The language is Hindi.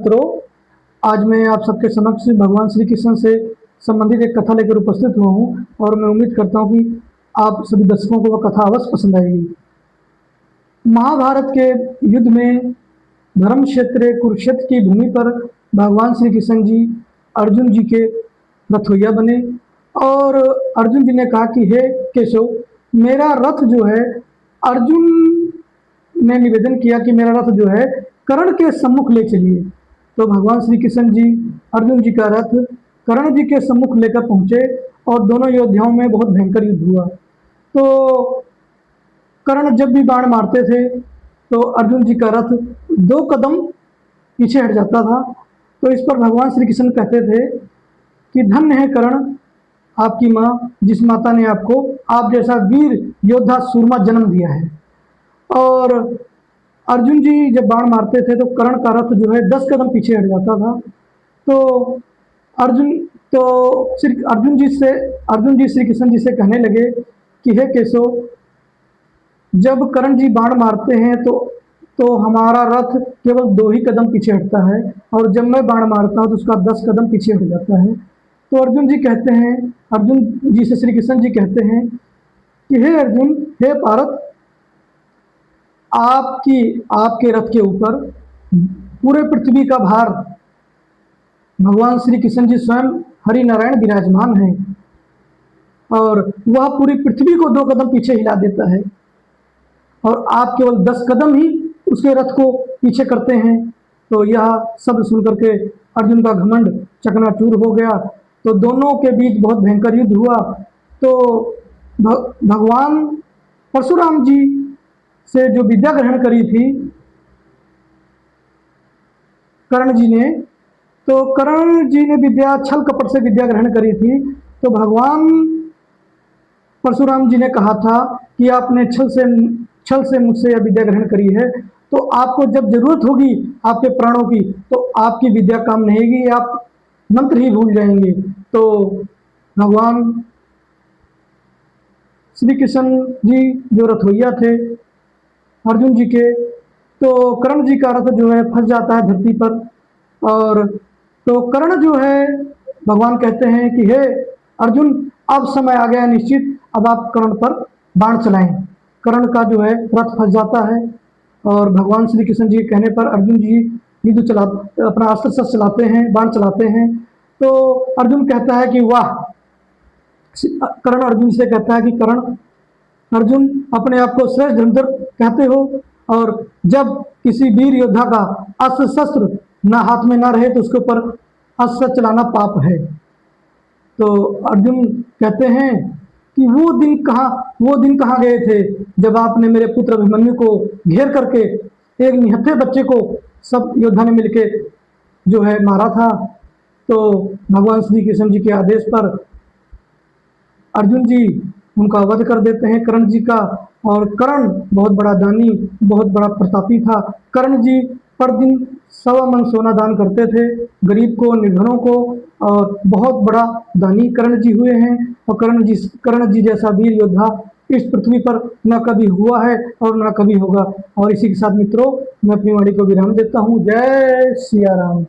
मित्रों, आज मैं आप सबके समक्ष भगवान श्री कृष्ण से संबंधित एक कथा लेकर उपस्थित हुआ हूँ और मैं उम्मीद करता हूँ कि आप सभी दर्शकों को वह कथा अवश्य पसंद आएगी। महाभारत के युद्ध में धर्म क्षेत्र कुरुक्षेत्र की भूमि पर भगवान श्री कृष्ण जी अर्जुन जी के रथोइया बने और अर्जुन जी ने कहा कि हे केशव, मेरा रथ जो है, अर्जुन ने निवेदन किया कि मेरा रथ जो है कर्ण के सम्मुख ले चलिए। तो भगवान श्री कृष्ण जी अर्जुन जी का रथ कर्ण जी के सम्मुख लेकर पहुंचे और दोनों योद्धाओं में बहुत भयंकर युद्ध हुआ। तो कर्ण जब भी बाण मारते थे तो अर्जुन जी का रथ 2 कदम पीछे हट जाता था। तो इस पर भगवान श्री कृष्ण कहते थे कि धन्य है कर्ण, आपकी माँ, जिस माता ने आपको आप जैसा वीर योद्धा सूरमा जन्म दिया है। और अर्जुन जी जब बाण मारते थे तो कर्ण का रथ जो है 10 कदम पीछे हट जाता था। तो अर्जुन जी श्री कृष्ण जी से कहने लगे कि हे केशव, जब कर्ण जी बाण मारते हैं तो हमारा रथ केवल 2 ही कदम पीछे हटता है और जब मैं बाण मारता हूँ तो उसका 10 कदम पीछे हट जाता है। तो अर्जुन जी से श्री कृष्ण जी कहते हैं कि हे अर्जुन, हे पार्थ, आपके रथ के ऊपर पूरे पृथ्वी का भार भगवान श्री कृष्ण जी स्वयं हरि नारायण विराजमान है और वह पूरी पृथ्वी को 2 कदम पीछे हिला देता है और आप केवल 10 कदम ही उसके रथ को पीछे करते हैं। तो यह शब्द सुनकर के अर्जुन का घमंड चकनाचूर हो गया। तो दोनों के बीच बहुत भयंकर युद्ध हुआ। तो भगवान परशुराम जी से जो विद्या ग्रहण करी थी कर्ण जी ने, तो कर्ण जी ने विद्या छल कपट से विद्या ग्रहण करी थी। तो भगवान परशुराम जी ने कहा था कि आपने छल से मुझसे यह विद्या ग्रहण करी है, तो आपको जब जरूरत होगी आपके प्राणों की तो आपकी विद्या काम नहीं आएगी, आप मंत्र ही भूल जाएंगे। तो भगवान श्री कृष्ण जी जो रथोइया थे अर्जुन जी के, तो कर्ण जी का रथ जो है फंस जाता है धरती पर। और तो कर्ण जो है, भगवान कहते हैं कि हे अर्जुन, अब समय आ गया निश्चित, अब आप कर्ण पर बाण चलाएं। कर्ण का जो है रथ फंस जाता है और भगवान श्री कृष्ण जी के कहने पर अर्जुन जी अपना अस्त्र शस्त्र चलाते हैं, बाण चलाते हैं। तो अर्जुन कहता है कि वाह, कर्ण अर्जुन से कहता है कि अर्जुन, अपने आप को श्रेष्ठ धनुर्धर कहते हो और जब किसी वीर योद्धा का अस्त्र शस्त्र ना हाथ में ना रहे तो उसके ऊपर अस्त्र चलाना पाप है। तो अर्जुन कहते हैं कि वो दिन कहाँ गए थे जब आपने मेरे पुत्र अभिमन्यु को घेर करके एक निहत्थे बच्चे को सब योद्धा ने मिलकर जो है मारा था। तो भगवान श्री कृष्ण जी के आदेश पर अर्जुन जी उनका वध कर देते हैं कर्ण जी का। और कर्ण बहुत बड़ा दानी, बहुत बड़ा प्रतापी था। कर्ण जी पर दिन 1.25 मन सोना दान करते थे गरीब को, निर्धनों को, और बहुत बड़ा दानी कर्ण जी हुए हैं। और कर्ण जी जैसा वीर योद्धा इस पृथ्वी पर न कभी हुआ है और न कभी होगा। और इसी के साथ मित्रों, मैं अपनी वाणी को विराम देता हूँ। जय सिया राम।